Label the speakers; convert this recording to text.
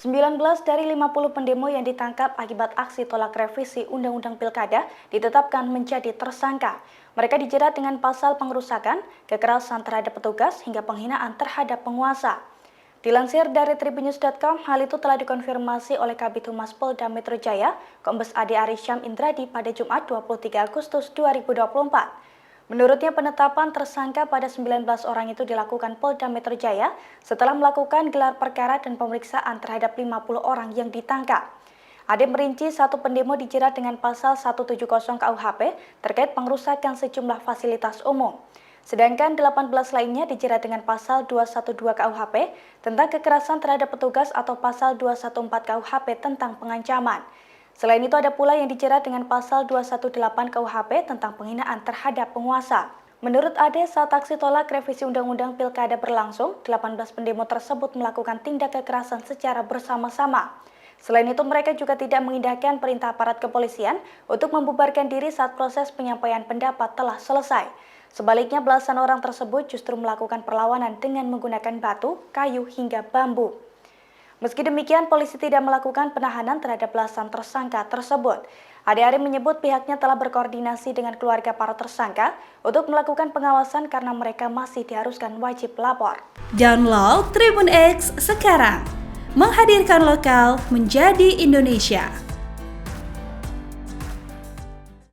Speaker 1: 19 dari 50 pendemo yang ditangkap akibat aksi tolak revisi Undang-Undang Pilkada ditetapkan menjadi tersangka. Mereka dijerat dengan pasal pengerusakan, kekerasan terhadap petugas, hingga penghinaan terhadap penguasa. Dilansir dari tribunnews.com, hal itu telah dikonfirmasi oleh Kabid Humas Polda Metro Jaya, Kombes Ade Arysyam Indradi pada Jumat 23 Agustus 2024. Menurutnya, penetapan tersangka pada 19 orang itu dilakukan Polda Metro Jaya setelah melakukan gelar perkara dan pemeriksaan terhadap 50 orang yang ditangkap. Ade merinci satu pendemo dijerat dengan pasal 170 KUHP terkait pengerusakan sejumlah fasilitas umum. Sedangkan 18 lainnya dijerat dengan pasal 212 KUHP tentang kekerasan terhadap petugas atau pasal 214 KUHP tentang pengancaman. Selain itu ada pula yang dijerat dengan pasal 218 KUHP tentang penghinaan terhadap penguasa. Menurut Ade, saat aksi tolak revisi Undang-Undang Pilkada berlangsung, 18 pendemo tersebut melakukan tindak kekerasan secara bersama-sama. Selain itu, mereka juga tidak mengindahkan perintah aparat kepolisian untuk membubarkan diri saat proses penyampaian pendapat telah selesai. Sebaliknya, belasan orang tersebut justru melakukan perlawanan dengan menggunakan batu, kayu, hingga bambu. Meski demikian, polisi tidak melakukan penahanan terhadap belasan tersangka tersebut. Ade Ari menyebut pihaknya telah berkoordinasi dengan keluarga para tersangka untuk melakukan pengawasan karena mereka masih diharuskan wajib lapor.
Speaker 2: Download Tribun X sekarang, menghadirkan lokal menjadi Indonesia.